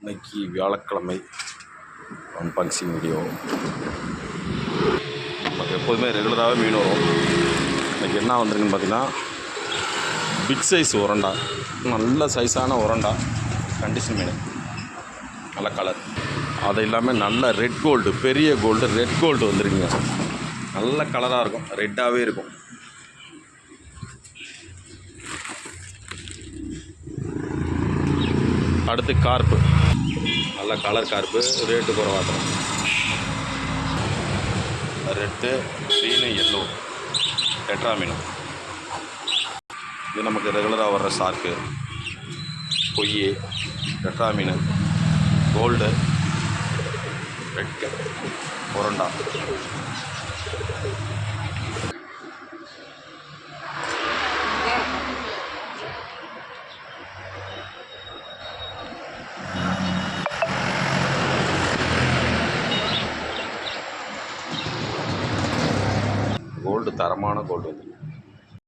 இன்னைக்கு வியாழக்கிழமை unboxing video. நமக்கு எப்போதுமே ரெகுலராகவே மீன் வரும். இன்றைக்கி என்ன வந்திருக்குன்னு பார்த்தீங்கன்னா, பிக் சைஸ் உரண்டா, நல்ல சைஸான உரண்டா, கண்டிஷன் மீன், நல்ல கலர். அது இல்லாமல் நல்ல ரெட் கோல்டு, பெரிய கோல்டு, ரெட் கோல்டு வந்துருக்குங்க. நல்ல கலராக இருக்கும், ரெட்டாகவே இருக்கும். அடுத்து கார்ப்பு, நல்ல கலர் கார்ப்பு, ரேட்டு குறைவாட்டம். ரெட்டு, க்ரீனு, எல்லோ, டெட்ரா மீன். இது நமக்கு ரெகுலராக வர்ற ஷார்க்கு, பொய், டெட்ரா மீன், கோல்டு, ரெட் உரண்டா. கோல்டு, தரமான கோல்டு வந்து